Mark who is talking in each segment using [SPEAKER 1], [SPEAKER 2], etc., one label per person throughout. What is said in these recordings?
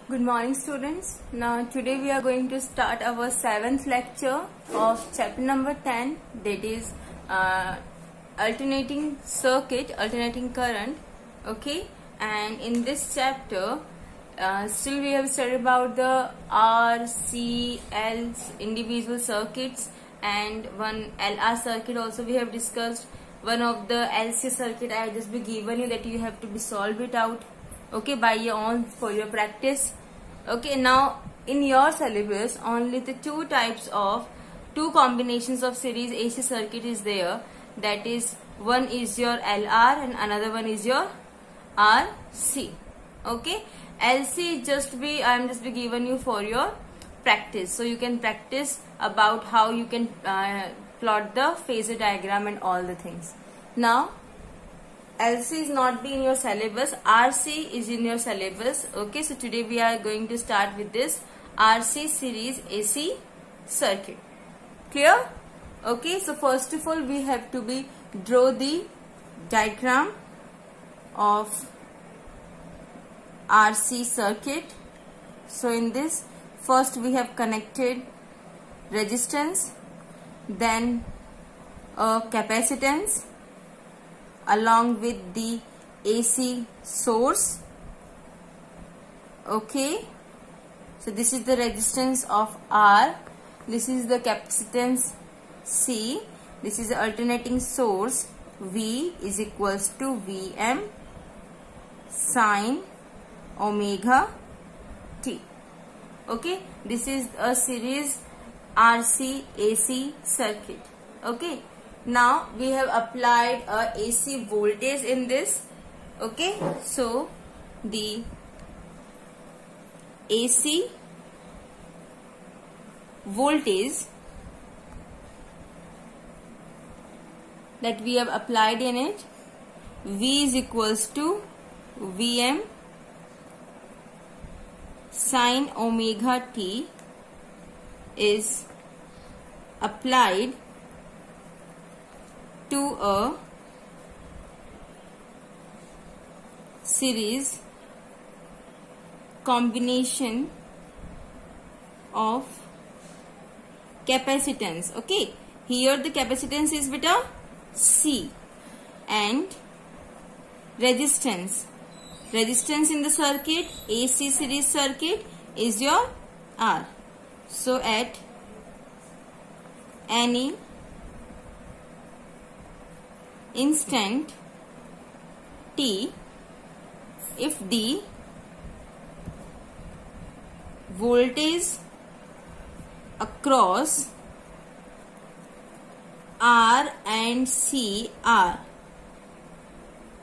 [SPEAKER 1] Good morning, students. Now today we are going to start our 7th lecture of chapter number 10, that is alternating circuit, alternating current. Okay, and in this chapter still we have studied about the R, C, L individual circuits and one LR circuit. Also we have discussed one of the LC circuit. I have just be given you that you have to be solve it out, okay, by your own for your practice. Okay, now in your syllabus only the two combinations of series AC circuit is there, that is one is your LR and another one is your RC. Okay, LC I am just be given you for your practice, so you can practice about how you can plot the phasor diagram and all the things. Now LC is not in your syllabus, RC is in your syllabus. Okay, so today we are going to start with this RC series AC circuit. Clear? Okay, so first of all we have to draw the diagram of RC circuit. So in this, first we have connected resistance, then a capacitance along with the AC source. Okay, so this is the resistance of R, this is the capacitance C, this is the alternating source V is equals to Vm sine omega t. Okay, this is a series RC AC circuit. Okay, now we have applied a AC voltage in this. Okay, so the AC voltage that we have applied in it, V is equals to Vm sine omega t, is applied to a series combination of capacitance. Okay, here the capacitance is beta C and resistance in the circuit, AC series circuit, is your R. So at any instant t, if the voltage across R and C are,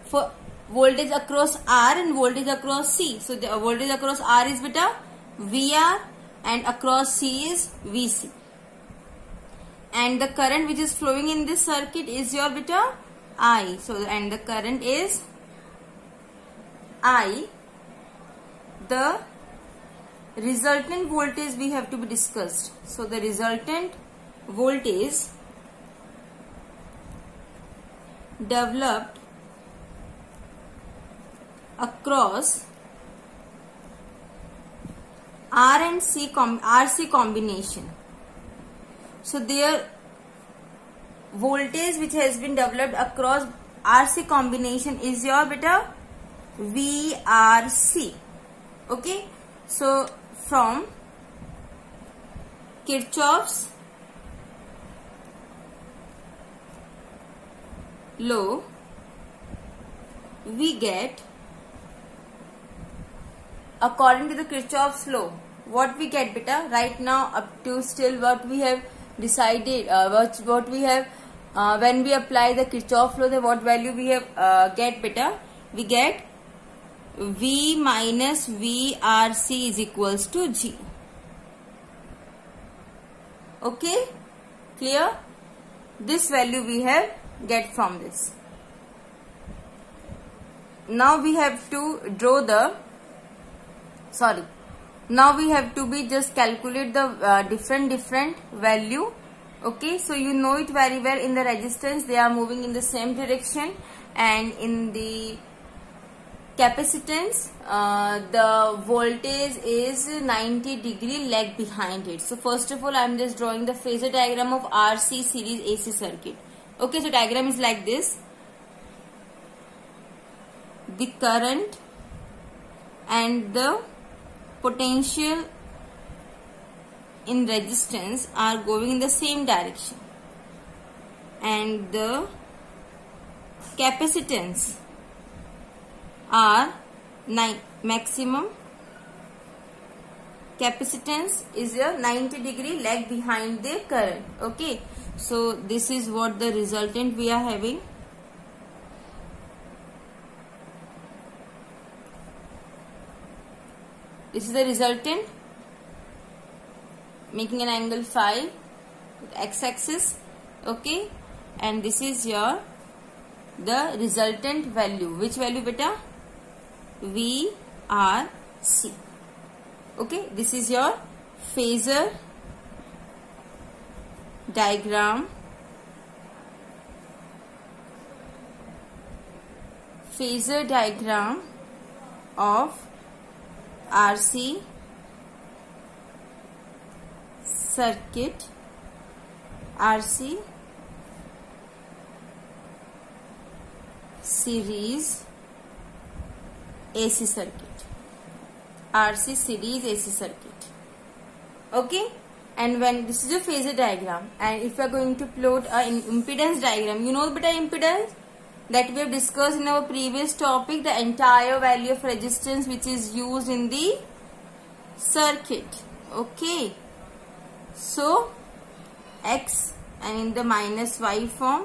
[SPEAKER 1] for voltage across R and voltage across C, so the voltage across R is beta VR and across C is VC, and the current which is flowing in this circuit is your beta I. So and the current is I. The resultant voltage we have to be discussed. So the resultant voltage developed across R and C RC combination. So their voltage which has been developed across RC combination is your beta VRC. Okay, so from Kirchhoff's law we get, according to the Kirchhoff's law, what we get beta right now up to still what we have decided, what we have when we apply the Kirchhoff law, the what value we have get beta, we get V minus VRC is equals to G. Okay, clear? This value we have get from this. Now we have to draw the, now we have to be just calculate the different value. Okay, so you know it very well, in the resistance they are moving in the same direction and in the capacitance, the voltage is 90 degree lag behind it. So first of all, I am just drawing the phasor diagram of RC series AC circuit. Okay, so diagram is like this. The current and the potential in resistance are going in the same direction, and the capacitance are maximum capacitance is a 90 degree lag behind the current. Okay, so this is what the resultant we are having. This is the resultant, making an angle phi with x-axis. Okay, and this is your the resultant value. Which value beta? VRC. Okay, this is your phasor diagram. Phasor diagram of RC circuit, RC series AC circuit, RC series AC circuit. Okay, and when this is a phasor diagram, and if we are going to plot an impedance diagram, you know beta impedance that we have discussed in our previous topic, the entire value of resistance which is used in the circuit. Okay, so X and in the minus Y form,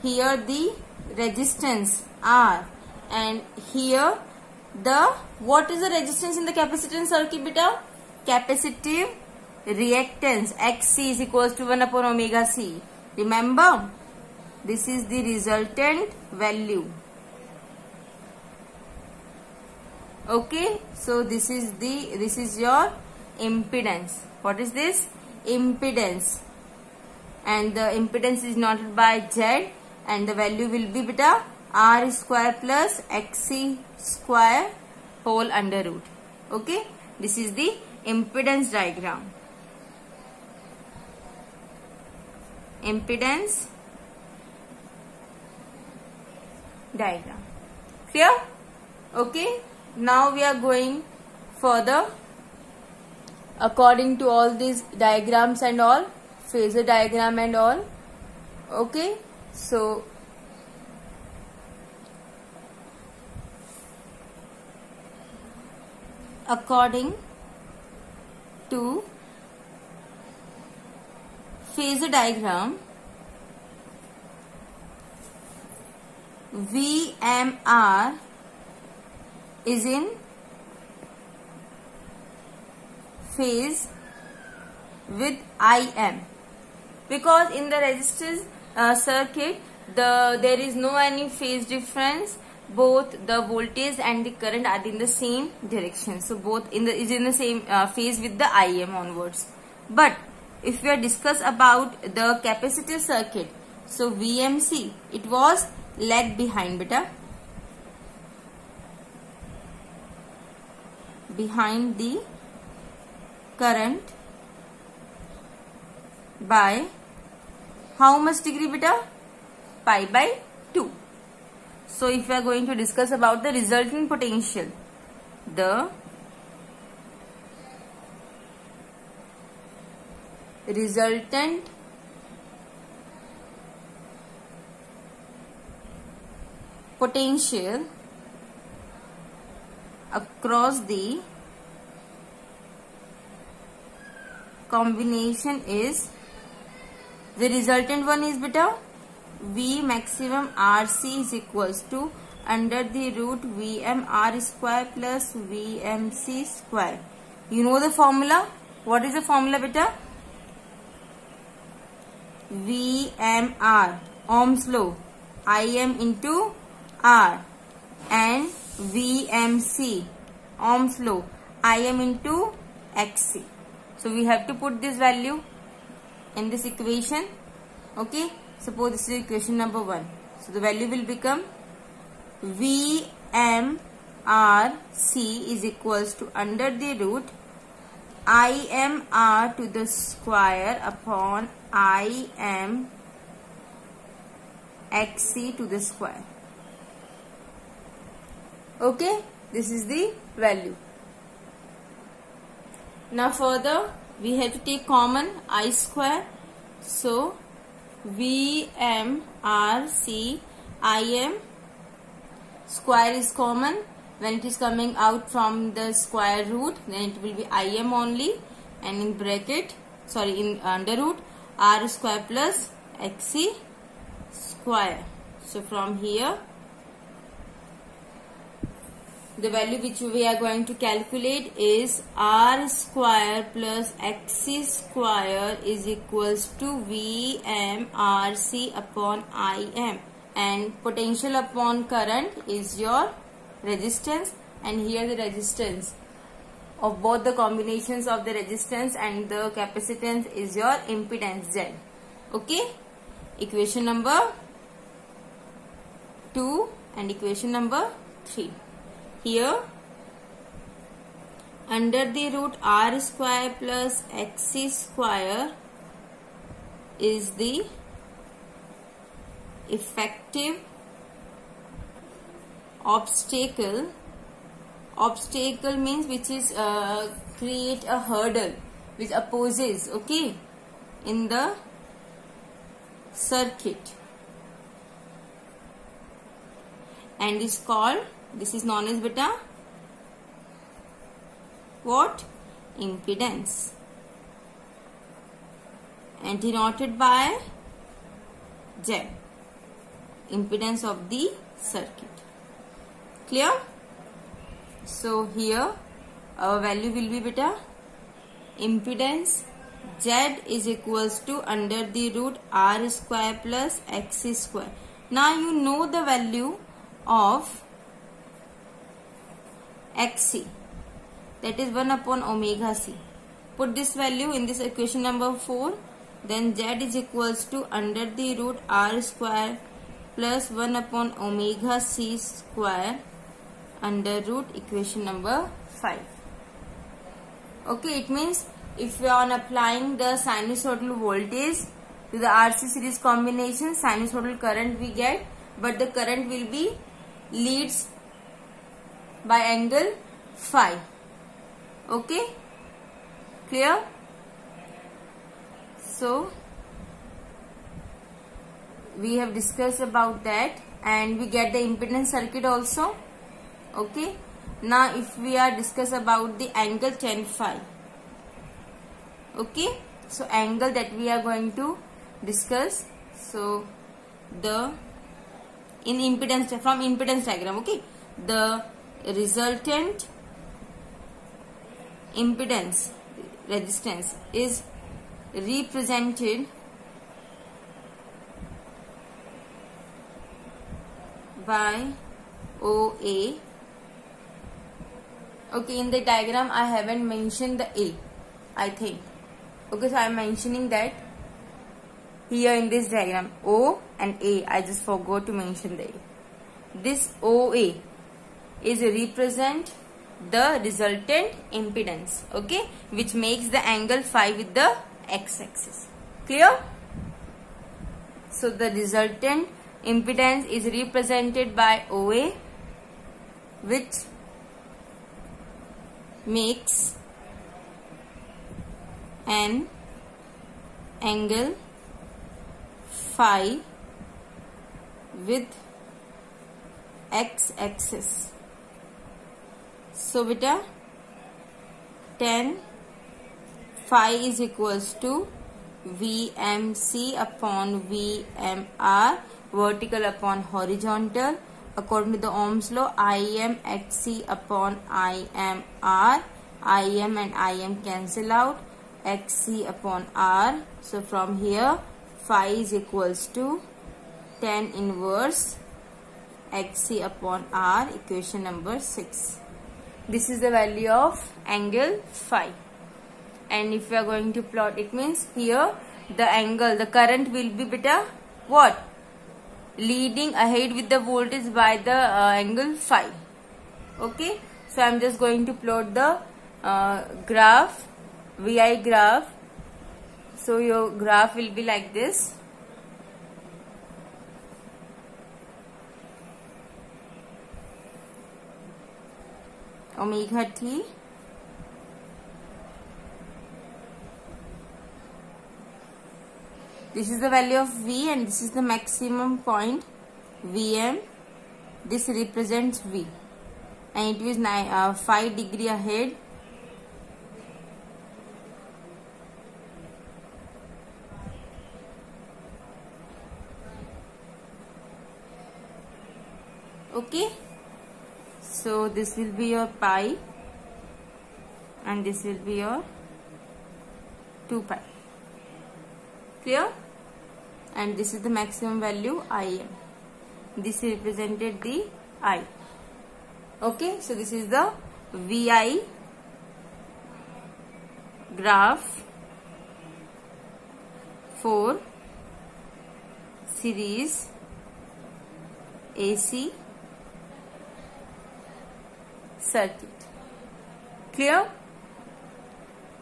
[SPEAKER 1] here the resistance R, and here the what is the resistance in the capacitance circuit beta? Capacitive reactance XC is equals to 1 upon omega C. Remember, this is the resultant value. Okay, so this is your impedance. What is this? Impedance, and the impedance is denoted by Z, and the value will be beta R square plus XC square whole under root. Okay, this is the impedance diagram. Impedance diagram. Clear? Okay, now we are going further according to all these diagrams and all, phasor diagram and all. Okay, so according to phasor diagram, VMR is in phase with IM, because in the resistance circuit there is no any phase difference. Both the voltage and the current are in the same direction, so both is in the same phase with the IM onwards. But if we are discuss about the capacitive circuit, so VMC, it was lag behind beta, behind the current by how much degree beta? Pi by 2. So if we are going to discuss about the resultant potential, the resultant potential across the combination is, the resultant one is beta V maximum RC is equals to under the root VMR square plus VMC square. You know the formula? What is the formula beta? VMR, Ohm's law, IM into R, and VMC, Ohm's law, IM into XC. So we have to put this value in this equation. Okay, suppose this is equation number 1. So the value will become VMR RC is equals to under the root IMR to the square upon IM XC to the square. Okay, this is the value. Now further we have to take common I square. So VMRC IM square is common. When it is coming out from the square root, then it will be IM only, and in bracket, sorry, in under root R square plus XC square. So from here, the value which we are going to calculate is R square plus XC square is equals to VMRC upon IM, and potential upon current is your resistance, and here the resistance of both the combinations of the resistance and the capacitance is your impedance Z. Okay, equation number 2 and equation number 3. Here under the root R square plus XC square is the effective obstacle. Obstacle means which is create a hurdle which opposes, okay, in the circuit, and is called, this is known as beta what? Impedance, and denoted by Z, impedance of the circuit. Clear? So here our value will be beta impedance Z is equals to under the root R square plus XC square. Now you know the value of XC, that is 1 upon omega C. Put this value in this equation number 4. Then Z is equals to under the root R square plus 1 upon omega C square under root equation number 5. Okay, it means if we are on applying the sinusoidal voltage to the RC series combination, sinusoidal current we get, but the current will be leads by angle phi. Okay, clear? So we have discussed about that, and we get the impedance circuit also. Okay, now if we are discuss about the angle tan phi. Okay, so angle that we are going to discuss. So the in impedance, from impedance diagram, okay, the resultant impedance resistance is represented by OA. Okay, in the diagram I haven't mentioned the A, I think. Okay, so I am mentioning that here in this diagram, O and A. I just forgot to mention the A. This OA is represent the resultant impedance, okay, which makes the angle phi with the x-axis. Clear? So the resultant impedance is represented by OA, which makes an angle phi with x-axis. So beta tan phi is equals to VMC upon VMR, vertical upon horizontal. According to the Ohm's law, IM XC upon IMR. IM and IM cancel out. XC upon R. So from here, phi is equals to tan inverse XC upon R, equation number 6. This is the value of angle phi. And if we are going to plot, it means here the angle, the current will be beta what? Leading ahead with the voltage by the angle phi. Okay, so I'm just going to plot the graph, VI graph. So your graph will be like this. Omega t this is the value of V and this is the maximum point Vm. This represents V and it is 5 degree ahead. Okay, so this will be your pi and this will be your 2 pi. Clear? And this is the maximum value Im. This represented the I. Okay, so this is the VI graph for series AC circuit. Clear?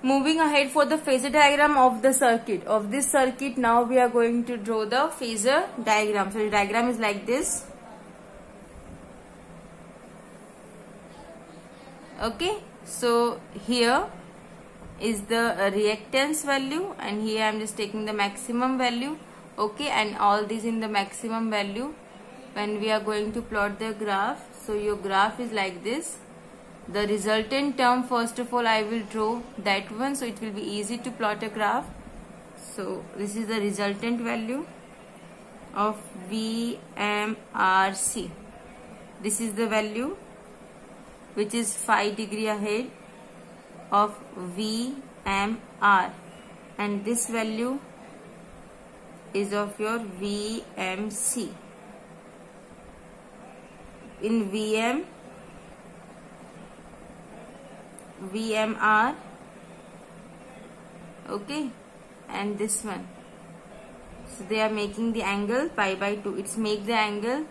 [SPEAKER 1] Moving ahead for the phasor diagram of the circuit. Of this circuit, now we are going to draw the phasor diagram. So the diagram is like this. Okay, so here is the reactance value and here I am just taking the maximum value. Okay, and all these in the maximum value when we are going to plot the graph. So your graph is like this. The resultant term, first of all, I will draw that one, so it will be easy to plot a graph. So this is the resultant value of VMRC. This is the value which is 5 degree ahead of VMR, and this value is of your VMC. In VMR, okay, and this one. So they are making the angle pi by 2. It's make the angle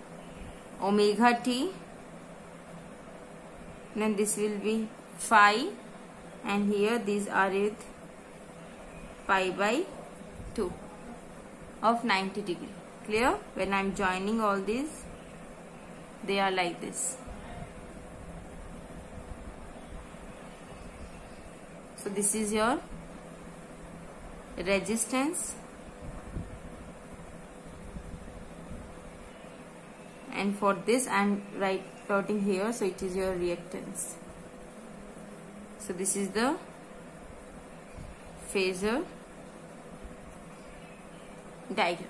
[SPEAKER 1] omega t. Then this will be phi, and here these are with pi by 2 of 90 degree. Clear? When I'm joining all these, they are like this. So this is your resistance, and for this I'm plotting here, so it is your reactance. So this is the phasor diagram.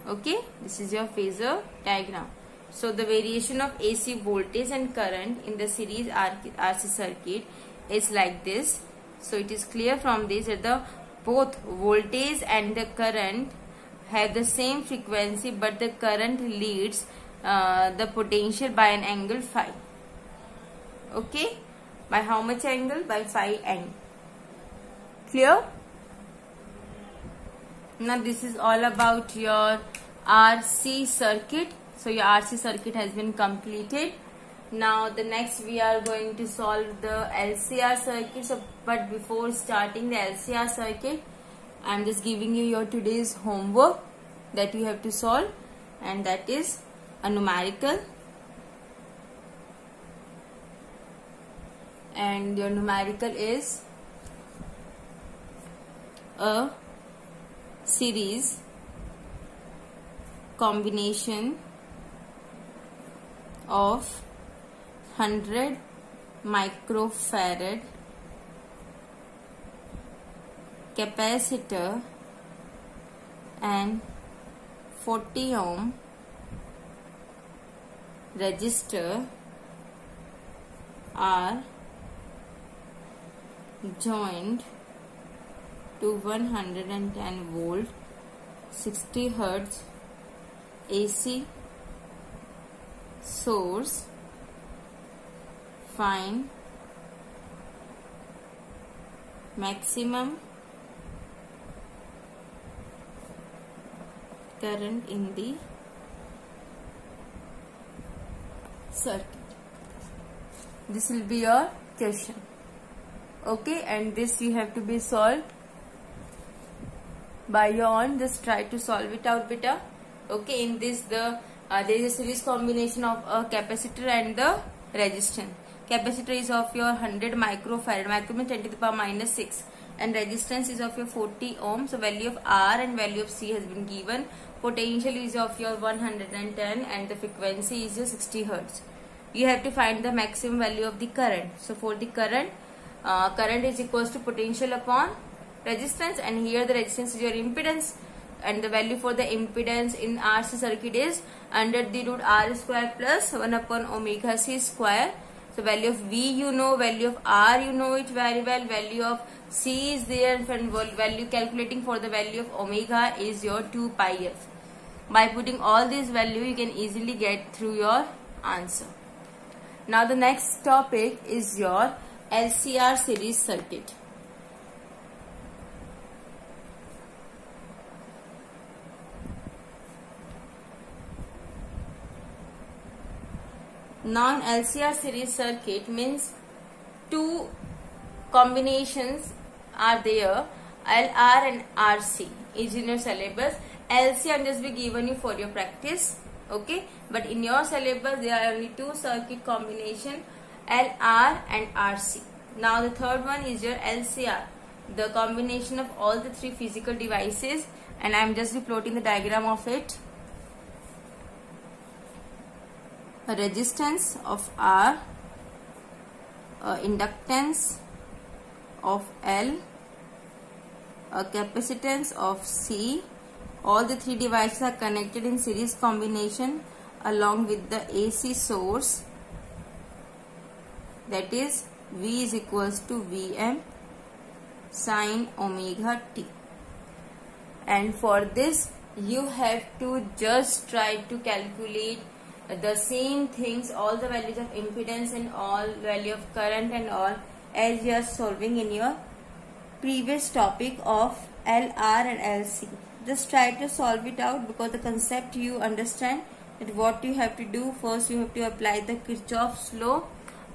[SPEAKER 1] Okay, this is your phasor diagram. So the variation of AC voltage and current in the series RC circuit is like this. So it is clear from this that the both voltage and the current have the same frequency, but the current leads the potential by an angle phi. Okay, by how much angle? By phi angle. Clear? Now this is all about your RC circuit. So your RC circuit has been completed. Now the next we are going to solve the LCR circuit. So but before starting the LCR circuit, I am just giving you your today's homework that you have to solve, and that is a numerical, and your numerical is a series combination of 100 microfarad capacitor and 40 ohm resistor are joined to 110 volt 60 hertz AC source. Find maximum current in the circuit. This will be your question. Okay, and this you have to be solved by your own. Just try to solve it out, beta. Okay, in this there is a series combination of a capacitor and the resistance. Capacitor is of your 100 microfarad, micro means 10 to the power minus 6, and resistance is of your 40 ohms. So value of R and value of C has been given. Potential is of your 110 and the frequency is your 60 Hertz. You have to find the maximum value of the current. So for the current, current is equals to potential upon resistance, and here the resistance is your impedance, and the value for the impedance in RC circuit is under the root R square plus 1 upon omega C square. So value of V you know, value of R you know it very well, value of C is there, and value calculating for the value of omega is your 2 pi f. By putting all these value you can easily get through your answer. Now the next topic is your LCR series circuit. Non-LCR series circuit means two combinations are there, LR and RC is in your syllabus. LC I'm just be given you for your practice, okay, but in your syllabus there are only two circuit combination, LR and RC. Now the third one is your LCR, the combination of all the three physical devices, and I'm just be plotting the diagram of it. A resistance of R, a inductance of L, a capacitance of C. All the three devices are connected in series combination along with the AC source, that is V is equals to Vm sin omega t. And for this you have to just try to calculate the same things, all the values of impedance and all value of current and all, as you are solving in your previous topic of LR and LC. Just try to solve it out, because the concept you understand that what you have to do. First you have to apply the Kirchhoff's law.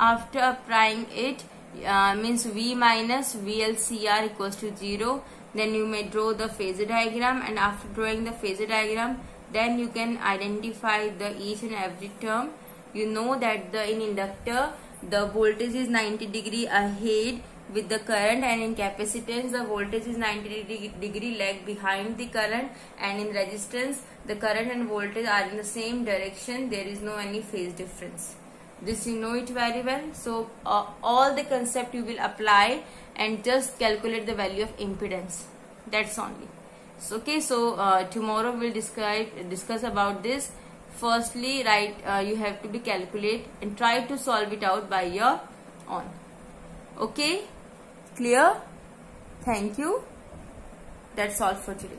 [SPEAKER 1] After applying it, means V minus VLCR equals to 0. Then you may draw the phasor diagram, and after drawing the phasor diagram, then you can identify the each and every term. You know that in inductor the voltage is 90 degree ahead with the current, and in capacitance the voltage is 90 degree lag behind the current, and in resistance the current and voltage are in the same direction. There is no any phase difference. This you know it very well. So all the concept you will apply and just calculate the value of impedance. That's only. So, okay, so tomorrow we'll discuss about this. Firstly, you have to be calculate and try to solve it out by your own. Okay, clear? Thank you. That's all for today.